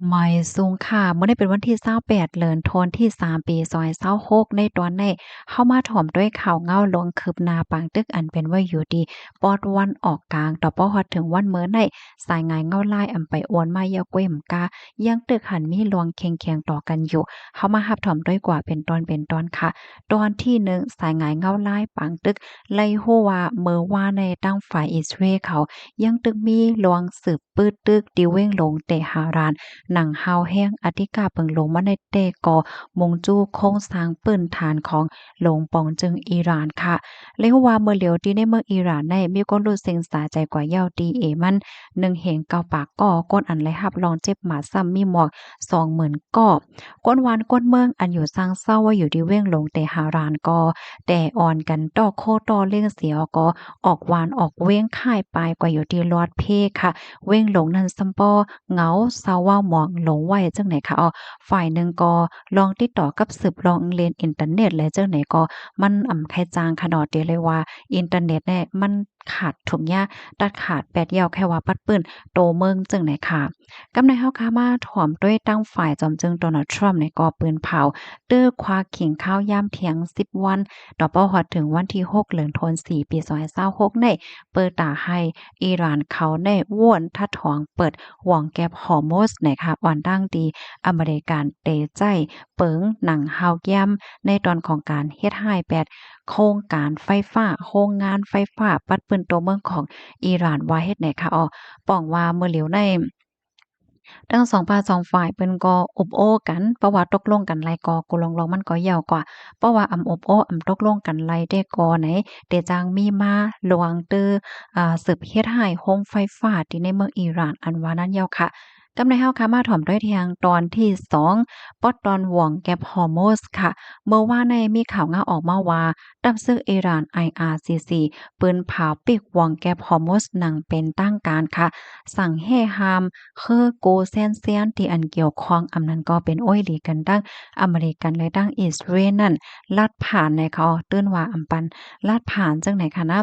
ไม่สูงค่ะเมื่อได้เป็นวันที่28เดือนธันวาคมที่3ปี2026ในตอนนี้เข้ามาถ่อมด้วยข่าวเงาลวงคืบหน้าปางตึกอันเป็นว่าอยู่ดีปอดวันออกกลางต่อป้อฮอดถึงวันเมื่อในสายงายเงาลายอำไปโอนมายาเกว้มกายังตึกหันมีลวงเคียงๆต่อกันอยู่เข้ามารับถ่อมด้วยกว่าเป็นตอนค่ะตอนที่หนึ่งสายงายเงาลายปางตึกไล่ฮู้ว่าเมื่อว่าในตั้งฝ่ายอิสราเอลเขายังตึกมีลวงสืบปื้ดตึกดิเว้งลงเตหาราน หนังฮาวแห้งอธิกาเปิงลงมาในเตก่อมงจู้โครงสร้างปืนฐานของหลงปองจึงอิหร่านค่ะเรียกว่าเมื่อเหลียวที่ในเมืองอิหร่านในมีคนรู้สึกสาใจกว่าเย้าดีเอมัน1เหงเกาปากก่อก้นอันไรหับลองเจ็บหมาซ้ำมีหมอก20,000ก่อก้นวานก้นเมืองอันอยู่สร้างเศร้าว่าอยู่ที่เว้งลงแต่หารานก็แต่อ่อนกันต่อโคต่อเล่งเสียก็ออกวานออกเว้งค่ายปลายกว่าอยู่ที่รอดเพค่ะ เว้งหลงนั่นซัมปอเหงาเศร้าเว้าหมองหลงไว้จังไหนคะอ้อฝ่ายหนึ่งก็ลองติดต่อกับสืบลองเรียนอินเทอร์เน็ตและจังไหนก็มันไคจางขนาดเดียวเลยว่าอินเทอร์เน็ตเนี่ยมันขาดถุงยาตัดขาดแปดเหี่ยวแค่ว่าปัดปื้นโตเมืองจังไหนค่ะกำในเฮาค่ะมาถ่อมด้วยตั้งฝ่ายจอมจึงโดนัลด์ทรัมป์ในก็ปืนเผาตื้อคว้าขิงข้าวยามเที่ยง10วันต่อเป้าฮอดถึงวันที่6เดือนธันวาคมปี2026ในเปิดตาให้ อิหร่านเขาได้ว่วนทัดถองเปิดห่วงแก็บฮอร์โมสนะคะอ่อนดั้งดีอเมริกันเตใจเปิงหนังฮาวย่ำในตอนของการเฮ็ดให้แปดโครงการไฟฟ้าโรงงานไฟฟ้าปัดปืนตัวเมืองของอิหร่านว่าเฮ็ดไหนคะอ้อป้องว่าเมื่อเหลียวใน ทั้งสองภาคสองฝ่ายเปิ้นก็อบโอ้กันเพราะว่าตกลงกันไลก็กูลองๆมันก็ยาวกว่าเพราะว่าอบโอ้ตกลงกันไลได้ก่อไหนเตจางมีมาหลวงตื้อสืบเฮ็ดให้โรงไฟฟ้าที่ในเมืองอิหร่านอันว่านั้นยาวค่ะกำในเฮาค่ะมาถ่อมด้วยเทียงตอนที่2ปอดตอนห่วงแก็บฮอร์โมสค่ะเมื่อว่าในมีข่าวงาออกมาว่าตับซึกอิหร่าน IRCC ปืนเผาปิกห่วงแก็บฮอร์โมสหนังเป็นตั้งการค่ะสั่งให้ห้าม คือโกเซนเซียนที่อันเกี่ยวข้องอำนั้นก็เป็นโอ้ยหลีกันดั้งอเมริกันและดั้งอิสราเอลนั่นลัดผ่านในเขาตื้นว่าอำปันลัดผ่านจังไหนคะนะ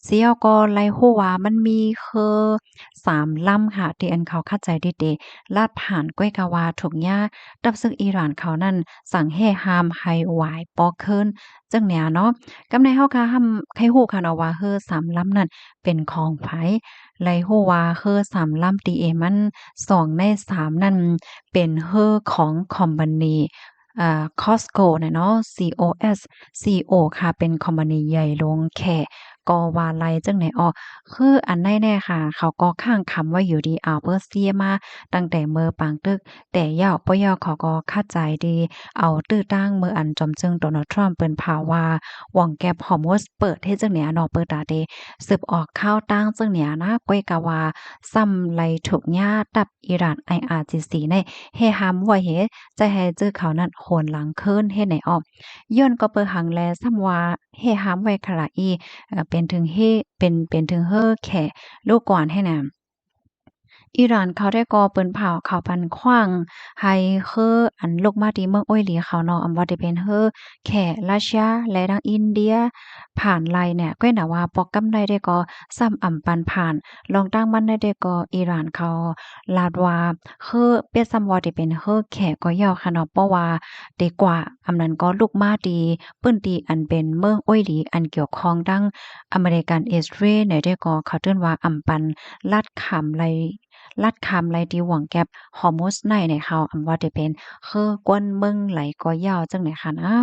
เสี่ยวก็ไล่ฮู้ว่ามันมีคือ3ลำค่ะที่อันเขาเข้าใจดีๆลัดผ่านก้อยกะว่าถูกยาดับซึ่งอิหร่านเขานั่นสั่งให้ห้ามให้หวายปอเคินจังแนวเนาะกำในเฮาค่ะให้ฮู้ค่ะเนาะว่าเฮอ3ลำนั้นเป็นของไผ ไลฮู้ว่าเฮอ3ลำตีเอมัน2ใน3นั่นเป็นเฮอของคอมพานีCostco น่ะเนาะ COSCO ค่ะเป็นคอมพานีใหญ่ลงแค่ก็ว่าไลจังไหนอ้อคืออันใดแน่ค่ะเขาก็ค้างคำว่าอยู่ดีอ้าวเปอร์เซียมาตั้งแต่เมื่อปางตึกแต่ย่อบ่ย่อเขาก็เข้าใจดีเอาตื้อตั้งเมื่ออันจอมจึงโดนัลด์ทรัมป์เปิ้นพาว่าหว่องแก็บฮอร์โมสเปิดเฮ็ดจังไหนอะเนาะเปิดตาเด สืบออกข่าวตั้งซึ่งเนี่ยนะก้อยกะว่าซ้ำไลถูกญาตับอิหร่าน IRGC ในเฮฮามว่าเฮจะให้จื้อเขานั้นโหนหลังคืนเฮ็ดไหนออกย้อนก็เปิดหังแลซ้ำว่าเฮฮามไว้คละอีเป็นถึงเฮเป็นถึงเฮอแขลูกก่อนให้นำ อิหร่านเขาได้ก่อปืนเผาเขาพันขว้างให้คืออันลูกมาที่เมืองโอ้ยหลีเขาเนาะอำว่าได้เป็นเฮอแขรัสเซียและทางอินเดียผ่านไลเนี่ยก็น่ะว่าปอกกำได้ได้ก็ซ้ำอำปันผ่านลองตั้งมันได้ก็อิหร่านเขาลาดว่าคือเปียซ้ำว่าได้เป็นเฮอแขก็ยาวค่ะเนาะเพราะว่าดีกว่าอำนั้นก็ลูกมาดีปื้นตีอันเป็นเมืองโอ้ยหลีอันเกี่ยวข้องดังอเมริกันอิสราเอลเนี่ยได้ก็เขาเอิ้นว่าอำปันลัดขำไล ลัดคำไหลที่หวังแก็บฮอร์โมสในในเขาอำว่าได้เป็นคือกวนเมืองไหลก็ยาวจังไหนคะนะ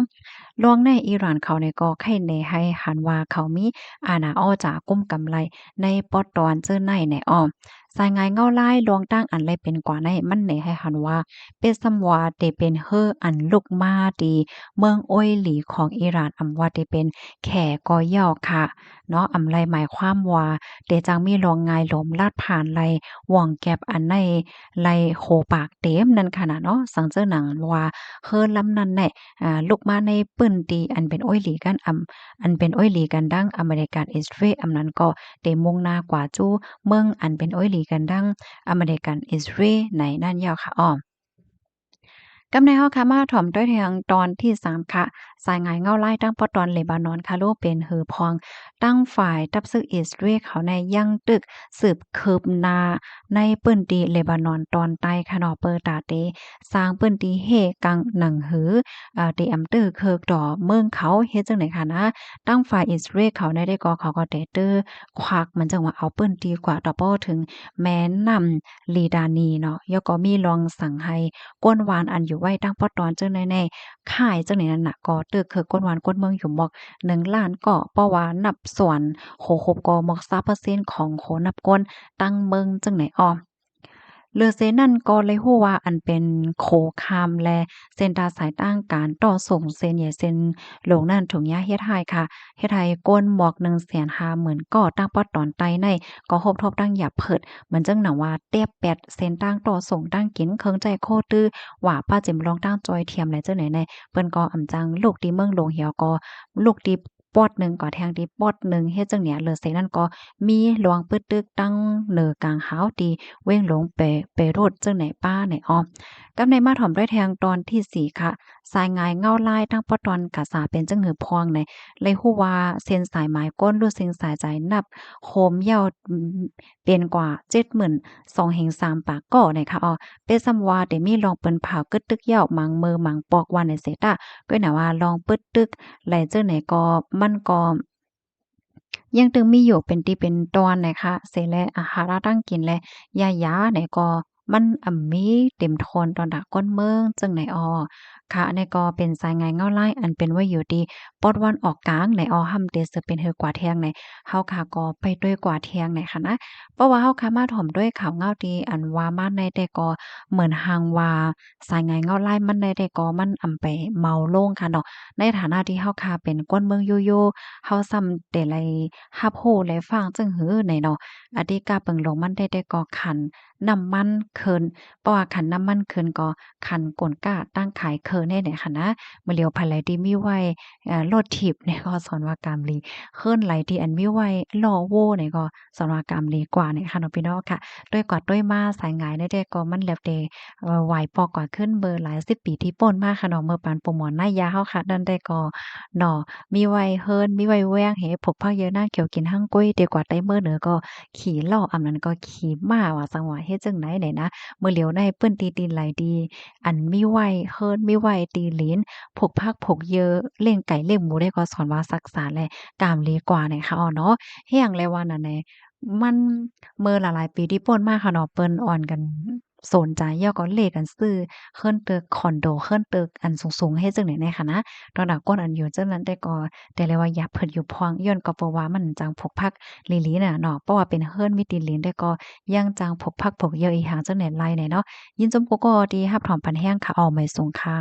ลวงในอิหร่านเขาในก็ไข่ในให้หันว่าเขามีอาณาอ้อจากกุ้มกำไรในปอดตอนเจอในในอ้อมสายงายเงาลายลวงตั้งอันไรเป็นกว่าในมันในให้หันว่าเป็นสำว่าเตเป็นเฮออันลูกมาดีเมืองโอ้ยหลีของอิหร่านอำว่าได้เป็นแขก็ยาวค่ะเนาะอำไรหมายความว่าเดจังมีลวงงายลมลาดผ่านไร ว่องแก็บอันในไล่โคปากเต็มนั่นขนาดเนาะสังเจอหนังว่าเฮิรนลำนั้นแหละลุกมาในปื้นตีอันเป็นโอ้อยหลีกันอันเป็นโอ้อยหลีกันดังอเมริกันอิสราเอลอำนั้นก็ได้มุ่งหน้ากว่าจู้เมืองอันเป็นโอ้อยหลีกันดังอเมริกันอิสราเอลในนั่นยาวค่ะอ้อ กำในเฮาค่ะมาถ่อมด้วยทางตอนที่3ค่ะสายงายเงาไล่ตั้งปอตอนเลบานอนค่ะโลเป็นหือพองตั้งฝ่ายตับซึกอิสราเอลเขาในยังตึกสืบคืบหน้าในปื้นดีเลบานอนตอนใต้ค่ะเนาะเปิดตาเตสร้างปื้นดีเฮกังหนังหือตีอำตื้อเคิกดอเมืองเขาเฮ็ดจังได๋ค่ะนะตั้งฝ่ายอิสราเอลเขาในได้ก็เขาก็ได้ตื้อควักมันจังว่าเอาปื้นดีกว่าต่อป้อถึงแม้นนำลีดานีเนาะยก็มีลองสั่งให้ก้นวานอันอยู่ไว้ตั้งปอตอนจังในค่ายจังไหนนั่นน่ะก็ตึกคือก้นวานก้นเมืองอยู่หมอก1ล้านก็เพราะว่านับส่วนโหครบก็หมอก20%ของโคนับก้นตั้งเมืองจังไหนอ้อเรือเซนั่นก็เลยฮู้ว่าอันเป็นโขคามและเส้นตาสายตั้งการต่อส่งเส้นใหญ่เส้นหลงนั่นถุงยาเฮ็ดให้ค่ะเฮ็ดให้ก้นหมอก150,000ก็ตั้งปอดตอนใต้ในก็ครบทบตั้งหยับเพิดเหมือนจังหนังว่าเตียบแปดเส้นตั้งต่อส่งตั้งกินเคิงใจโคตื้อว่าป้าจิมลองตั้งจอยเทียมและจังไหนในเปิ้นก็อำจังลูกที่เมืองหลวงเหี่ยวก็ลูกที่ปอดหนึ่งก็แทงที่ปอดหนึ่งเฮ็ดจังเนี่ยเลือเสนั่นก็มีหลวงปึดตึกตั้งเหนือกลางหาวตีเว้งหลงไปโรดจังไหนป้าไหนอ้อมกับในมาถ่อมด้วยแทงตอนที่4ค่ะสายงายเงาลายตั้งปอตอนกะสาเป็นจังหือพองในเลยฮู้ว่าเส้นสายหมายก้นรูดเส้นสายใจนับโคมยาวเป็นกว่า72,000แห่ง3ปากก่อในค่ะอ้อเป็นซำว่าได้มีลองเปิ้นเผากึดตึกยาวมังมือมังปอกวันในเสตาก็น่ะว่าลองปึดตึกไหลเจังไหนก็มันก็ยังตึงมีอยู่เป็นติเป็นตอนน่ะค่ะเสแลอาหาระตั้งกินและยาๆไหนก็มันมีเต็มทนตอนดะก้นเมืองจังไหนอ้อค่ะอันนี้ก็เป็นสายงานเงาลายอันเป็นไว้อยู่ดีปอดวันออกกลางไหนอ้อห่ำเตสือเป็นเฮือกว่าเที่ยงไหนเฮาค่ะก็ไปด้วยกว่าเที่ยงไหนค่ะนะเพราะว่าเฮาค่ะมาถ่อมด้วยข่าวเงาดีอันว่ามาในแต่ก็เหมือนหางว่าสายงานเงาลายมันในแต่ก็มันไปเมาลงค่ะเนาะในฐานะที่เฮาค่ะเป็นก้นเมืองยู่ๆ เฮาซ้ำแต่ไลรับรู้และฟังจึงหือไหนเนาะอดีกาเปิงลงมันได้ก็ขันน้ำมันเคินเพราะว่าขันน้ำมันเคินก็ขันกลก้าตั้งขายเคินได้ไหนค่ะนะมื้อเหลียวไผไหลที่มีไว้รถถีบเนี่ยก็สอนว่ากามลีเคินไหลที่อันมีไว้ล้อโว้เนี่ยก็สอนว่ากามลีกว่าเนี่ยค่ะเนาะพี่น้องค่ะด้วยกว่าด้วยมาสายงายได้ก็มันแล้วแต่ไหวปอกกว่าขึ้นเบอร์หลาย10ปีที่ป่นมาค่ะเนาะเมื่อปานโปรโมตนายาเฮาค่ะดันได้ก็เนาะ มีไว้เฮิรนมีไว้แว้งเหพกพาเยอะหน้าเขียวกินหั่งก้วยดีกว่าใต้มื้อเหนือก็ขี่ล้ออำนั้นก็ขี่ม้าว่าจังหวะเฮ็ดจังไหนได้นะมื้อเหลียวในเปิ้นตีตีนไหลดีอันมีไว้เฮิรนมีไว้ตีหลินพกผักพกเยอะเลี้ยงไก่เลี้ยงหมูได้ก็สอนว่ารักษาและกามลีกว่าเนี่ยค่ะอ้อเนาะเฮียงเลยว่านั่นแหละมันเมื่อหลายๆปีที่ผ่านมาค่ะเนาะเปิ้นอ่อนกันสนใจแล้วก็เลขกันซื้อเคิ้นตึกคอนโดเคิ้นตึกอันสูงๆเฮ็ดจังได๋แน่ค่ะนะ ตอนดาก้นอันอยู่จังนั้นแต่ก็แต่เลยว่าอยากเพิ่นอยู่พองย้อนก็เพราะว่ามันจังพกพักลีหลีน่ะเนาะเพราะว่าเป็นเฮิรนมีตีนหลินแต่ก็ยังจังพกพักพกเยอะอีหางจังแหน่ไลแหน่เนาะยินจมกุก็ดีรับถอมปันแห้งค่ะออไม่สูงค่ะ